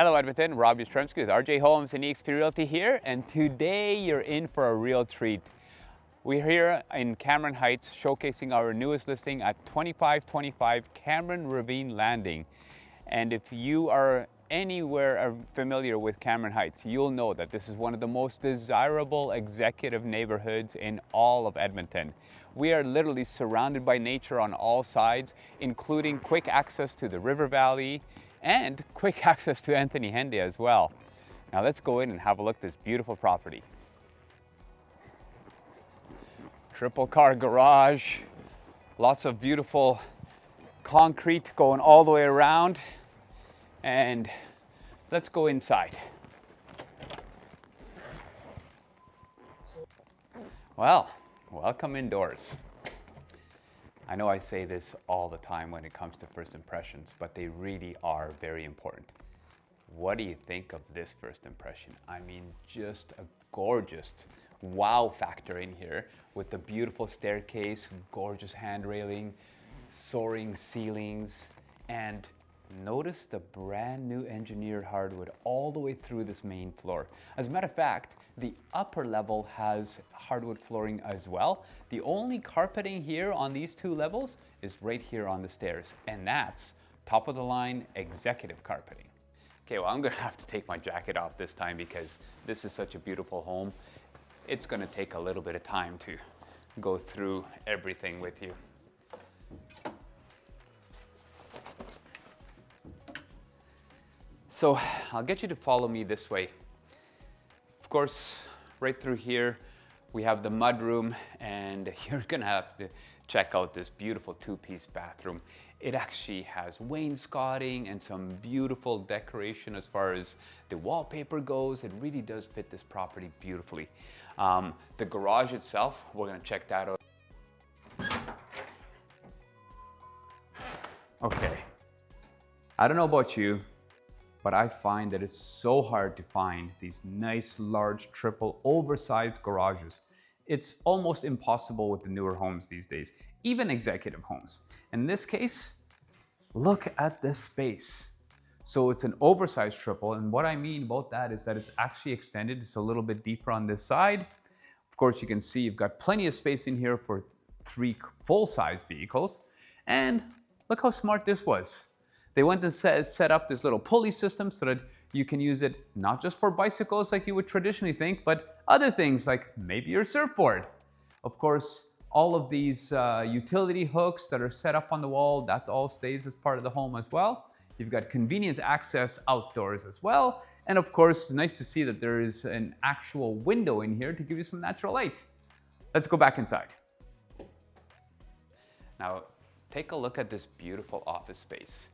Hello Edmonton, Rob Yastrzemski with RJ Homes and eXp Realty here, and today you're in for a real treat. We're here in Cameron Heights showcasing our newest listing at 2525 Cameron Ravine Landing. And if you are anywhere familiar with Cameron Heights, you'll know that this is one of the most desirable executive neighborhoods in all of Edmonton. We are literally surrounded by nature on all sides, including quick access to the river valley and quick access to Anthony Henday as well. Now let's go in and have a look at this beautiful property. Triple car garage, lots of beautiful concrete going all the way around, and let's go inside. Well, welcome indoors. I know I say this all the time when it comes to first impressions, but they really are very important. What do you think of this first impression? I mean, just a gorgeous wow factor in here with the beautiful staircase, gorgeous hand railing, soaring ceilings, and notice the brand new engineered hardwood all the way through this main floor. As a matter of fact, the upper level has hardwood flooring as well. The only carpeting here on these two levels is right here on the stairs, and that's top of the line executive carpeting. Okay, well, I'm gonna have to take my jacket off this time because this is such a beautiful home. It's gonna take a little bit of time to go through everything with you. So I'll get you to follow me this way. Of course, right through here, we have the mudroom, and you're gonna have to check out this beautiful two-piece bathroom. It actually has wainscoting and some beautiful decoration as far as the wallpaper goes. It really does fit this property beautifully. The garage itself, we're gonna check that out. Okay, I don't know about you, but I find that it's so hard to find these nice, large, triple, oversized garages. It's almost impossible with the newer homes these days, even executive homes. In this case, look at this space. So it's an oversized triple, and what I mean about that is that it's actually extended. It's a little bit deeper on this side. Of course, you can see you've got plenty of space in here for 3 full-size vehicles. And look how smart this was. They went and set up this little pulley system so that you can use it not just for bicycles like you would traditionally think, but other things like maybe your surfboard. Of course, all of these utility hooks that are set up on the wall, that all stays as part of the home as well. You've got convenience access outdoors as well. And of course, nice to see that there is an actual window in here to give you some natural light. Let's go back inside. Now, take a look at this beautiful office space.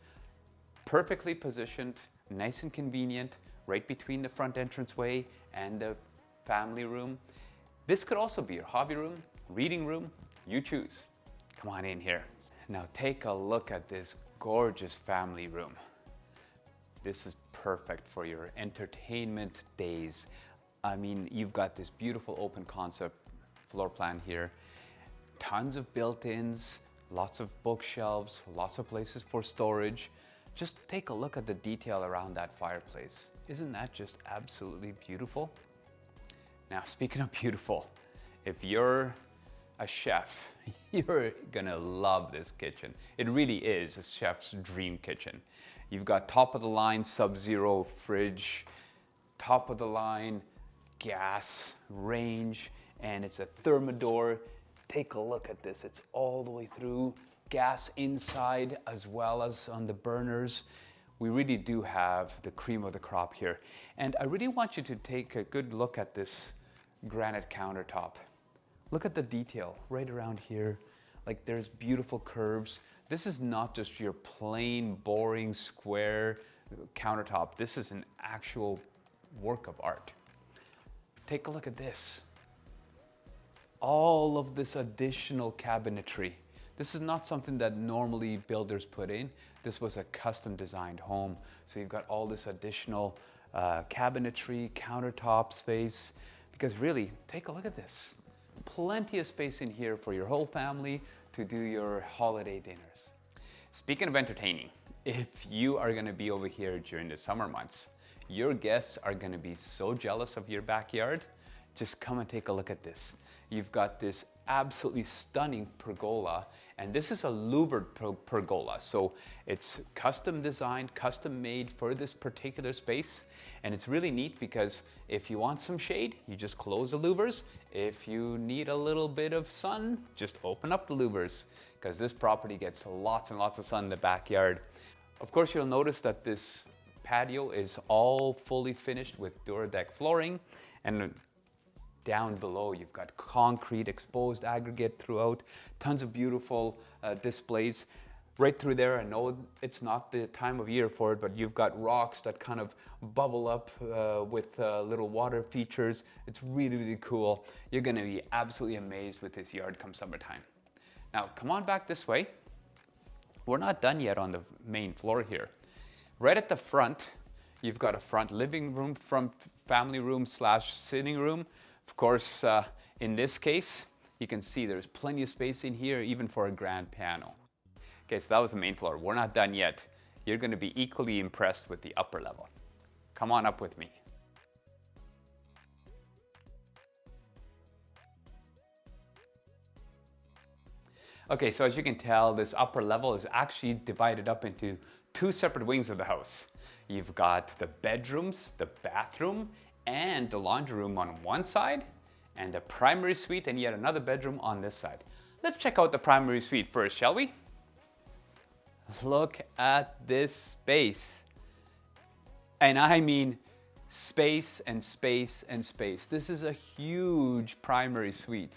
Perfectly positioned, nice and convenient, right between the front entranceway and the family room. This could also be your hobby room, reading room, you choose. Come on in here. Now take a look at this gorgeous family room. This is perfect for your entertainment days. I mean, you've got this beautiful open concept floor plan here. Tons of built-ins, lots of bookshelves, lots of places for storage. Just take a look at the detail around that fireplace. Isn't that just absolutely beautiful? Now, speaking of beautiful, if you're a chef, you're gonna love this kitchen. It really is a chef's dream kitchen. You've got top of the line Sub-Zero fridge, top of the line gas range, and it's a Thermador. Take a look at this, it's all the way through. Gas inside as well as on the burners. We really do have the cream of the crop here. And I really want you to take a good look at this granite countertop. Look at the detail right around here. Like, there's beautiful curves. This is not just your plain, boring, square countertop. This is an actual work of art. Take a look at this. All of this additional cabinetry. This is not something that normally builders put in. This was a custom designed home. So you've got all this additional cabinetry, countertop space, because really, take a look at this. Plenty of space in here for your whole family to do your holiday dinners. Speaking of entertaining, if you are gonna be over here during the summer months, Your guests are gonna be so jealous of your backyard. Just come and take a look at this. You've got this absolutely stunning pergola, and this is a louvered pergola. So it's custom designed, custom made for this particular space. And it's really neat because if you want some shade, you just close the louvers. If you need a little bit of sun, just open up the louvers, because this property gets lots and lots of sun in the backyard. Of course, you'll notice that this patio is all fully finished with Duradeck flooring, and down below you've got concrete exposed aggregate throughout, tons of beautiful displays. Right through there, I know it's not the time of year for it, but you've got rocks that kind of bubble up with little water features. It's really, really cool. You're gonna be absolutely amazed with this yard come summertime. Now, come on back this way. We're not done yet on the main floor here. Right at the front, you've got a front living room, front family room slash sitting room. Of course, in this case, you can see there's plenty of space in here, even for a grand piano. Okay, so that was the main floor. We're not done yet. You're gonna be equally impressed with the upper level. Come on up with me. Okay, so as you can tell, this upper level is actually divided up into two separate wings of the house. You've got the bedrooms, the bathroom, and the laundry room on one side, and a primary suite and yet another bedroom on this side. Let's check out the primary suite first, shall we? Look at this space. And I mean space and space and space. This is a huge primary suite.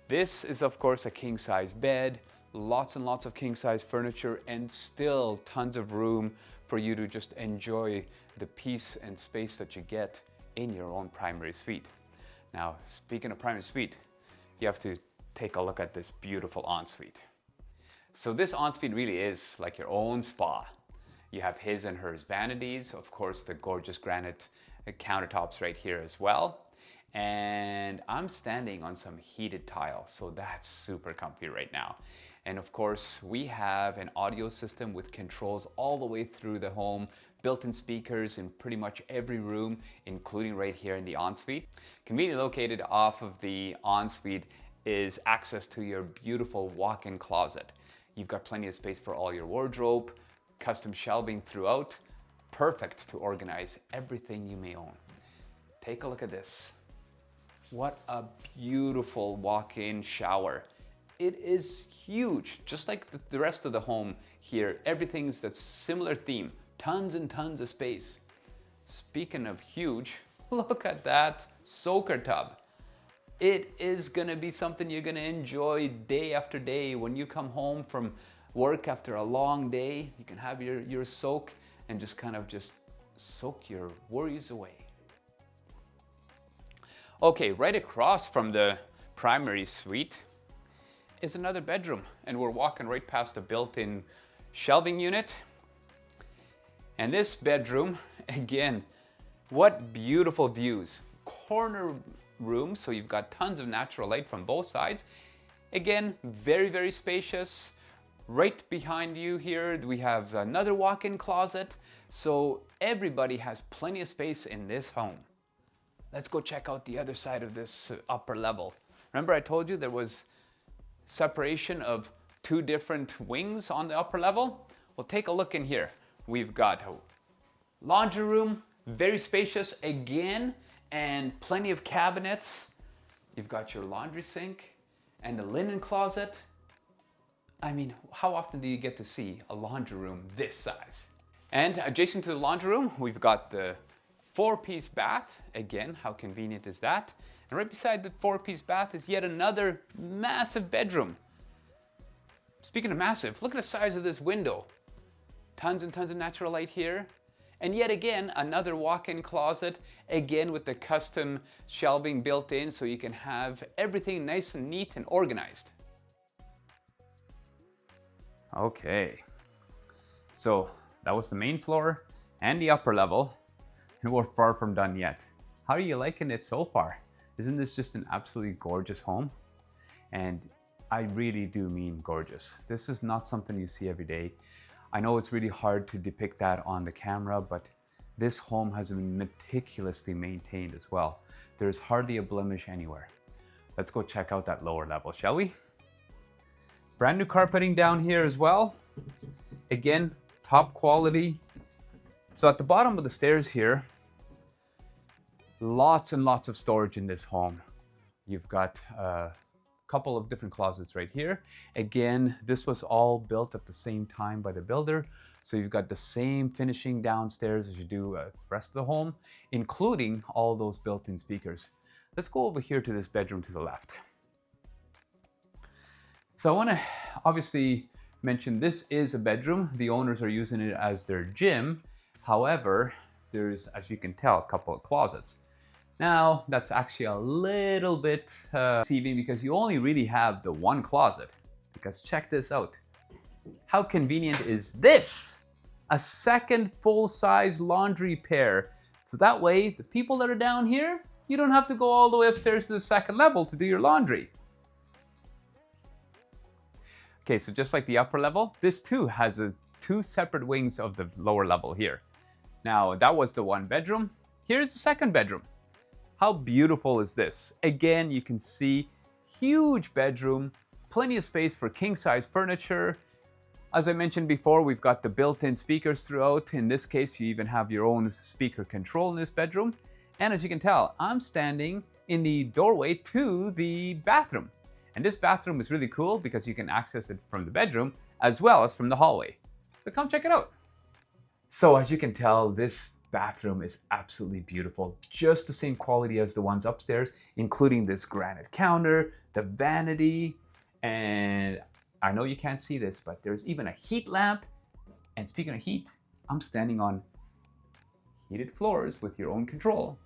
This is, of course, a king-size bed, lots and lots of king-size furniture, and still tons of room for you to just enjoy the peace and space that you get in your own primary suite. Now, speaking of primary suite, you have to take a look at this beautiful ensuite. So this ensuite really is like your own spa. You have his and hers vanities, of course, the gorgeous granite countertops right here as well. And I'm standing on some heated tile, so that's super comfy right now. And of course, we have an audio system with controls all the way through the home, built-in speakers in pretty much every room, including right here in the ensuite. Conveniently located off of the ensuite is access to your beautiful walk-in closet. You've got plenty of space for all your wardrobe, custom shelving throughout, perfect to organize everything you may own. Take a look at this. What a beautiful walk-in shower. It is huge, just like the rest of the home here. Everything's that similar theme, tons and tons of space. Speaking of huge, look at that soaker tub. It is gonna be something you're gonna enjoy day after day. When you come home from work after a long day, you can have your soak and just kind of just soak your worries away. Okay, right across from the primary suite is another bedroom, and we're walking right past the built-in shelving unit. And this bedroom, again, what beautiful views. Corner room, so you've got tons of natural light from both sides. Again, very, very spacious. Right behind you here, we have another walk-in closet. So everybody has plenty of space in this home. Let's go check out the other side of this upper level. Remember I told you there was separation of two different wings on the upper level? Well, take a look in here. We've got a laundry room, very spacious again, and plenty of cabinets. You've got your laundry sink and the linen closet. I mean, how often do you get to see a laundry room this size? And adjacent to the laundry room, we've got the 4-piece bath. Again, how convenient is that? And right beside the 4-piece bath is yet another massive bedroom. Speaking of massive, look at the size of this window. Tons and tons of natural light here. And yet again, another walk-in closet, again with the custom shelving built in so you can have everything nice and neat and organized. Okay, so that was the main floor and the upper level, and we're far from done yet. How are you liking it so far? Isn't this just an absolutely gorgeous home? And I really do mean gorgeous. This is not something you see every day. I know it's really hard to depict that on the camera, but This home has been meticulously maintained as well. There's hardly a blemish anywhere. Let's go check out that lower level, shall we? Brand new carpeting down here as well. Again, top quality. So at the bottom of the stairs here, lots and lots of storage in this home. You've got a couple of different closets right here. Again, this was all built at the same time by the builder. So you've got the same finishing downstairs as you do the rest of the home, including all those built-in speakers. Let's go over here to this bedroom to the left. So I want to obviously mention this is a bedroom. The owners are using it as their gym. However, there's, as you can tell, a couple of closets. Now, that's actually a little bit deceiving because you only really have the one closet. Because check this out. How convenient is this? A second full-size laundry pair. So that way, the people that are down here, you don't have to go all the way upstairs to the second level to do your laundry. Okay, so just like the upper level, this too has two separate wings of the lower level here. Now, that was the one bedroom. Here's the second bedroom. How beautiful is this? Again, you can see huge bedroom, plenty of space for king-size furniture. As I mentioned before, we've got the built-in speakers throughout. In this case, you even have your own speaker control in this bedroom. And as you can tell, I'm standing in the doorway to the bathroom. And this bathroom is really cool because you can access it from the bedroom as well as from the hallway. So come check it out. So as you can tell, this bathroom is absolutely beautiful. Just the same quality as the ones upstairs, including this granite counter, the vanity, and I know you can't see this, but there's even a heat lamp. And speaking of heat, I'm standing on heated floors with your own control.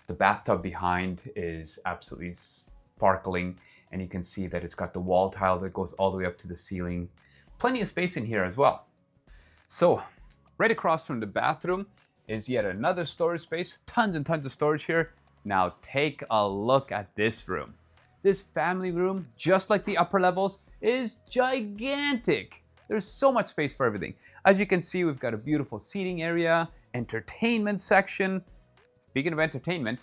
The bathtub behind is absolutely sparkling, and you can see that it's got the wall tile that goes all the way up to the ceiling. Plenty of space in here as well. So right across from the bathroom is yet another storage space. Tons and tons of storage here. Now take a look at this room. This family room, just like the upper levels, is gigantic. There's so much space for everything. As you can see, we've got a beautiful seating area, entertainment section. Speaking of entertainment,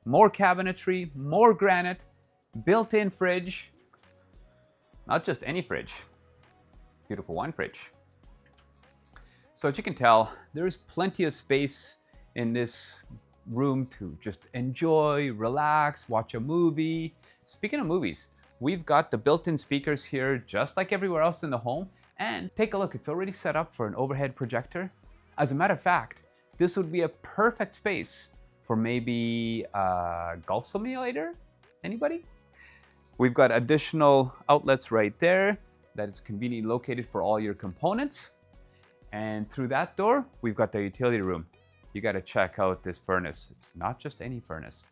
more cabinetry, more granite, built-in fridge. Not just any fridge, beautiful wine fridge. So as you can tell, there's plenty of space in this room to just enjoy, relax, watch a movie. Speaking of movies, we've got the built-in speakers here just like everywhere else in the home. And take a look, it's already set up for an overhead projector. As a matter of fact, this would be a perfect space for maybe a golf simulator. Anybody? We've got additional outlets right there that is conveniently located for all your components. And through that door, we've got the utility room. You got to check out this furnace. It's not just any furnace.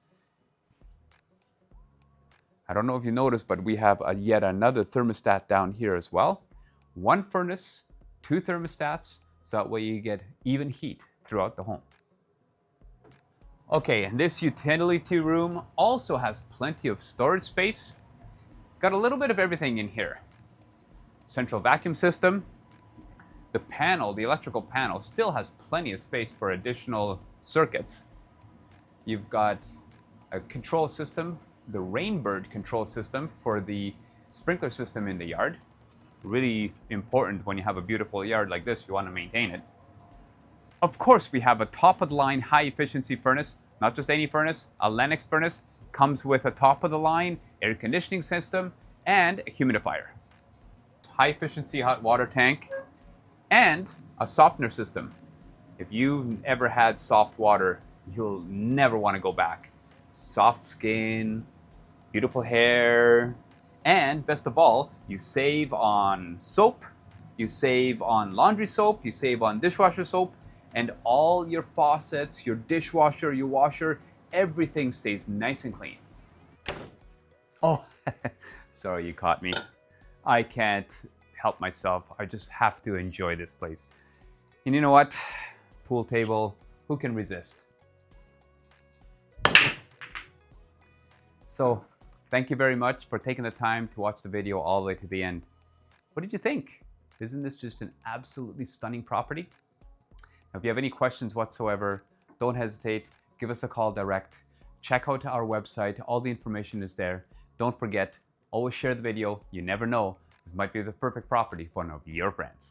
I don't know if you noticed, but we have yet another thermostat down here as well. One furnace, two thermostats, so that way you get even heat throughout the home. Okay, and this utility room also has plenty of storage space. Got a little bit of everything in here. Central vacuum system. The panel, the electrical panel, still has plenty of space for additional circuits. You've got a control system, the Rainbird control system for the sprinkler system in the yard. Really important when you have a beautiful yard like this, you want to maintain it. Of course, we have a top-of-the-line high-efficiency furnace, not just any furnace, a Lennox furnace, comes with a top-of-the-line air conditioning system and a humidifier. High-efficiency hot water tank and a softener system. If you've ever had soft water, you'll never want to go back. Soft skin, beautiful hair, and best of all, you save on soap, you save on laundry soap, you save on dishwasher soap, and all your faucets, your dishwasher, your washer, everything stays nice and clean. Oh, sorry you caught me. I can't help myself. I just have to enjoy this place. And you know what? Pool table, who can resist? So, thank you very much for taking the time to watch the video all the way to the end. What did you think? Isn't this just an absolutely stunning property? If you have any questions whatsoever, don't hesitate, give us a call direct. Check out our website, all the information is there. Don't forget, always share the video. You never know, this might be the perfect property for one of your friends.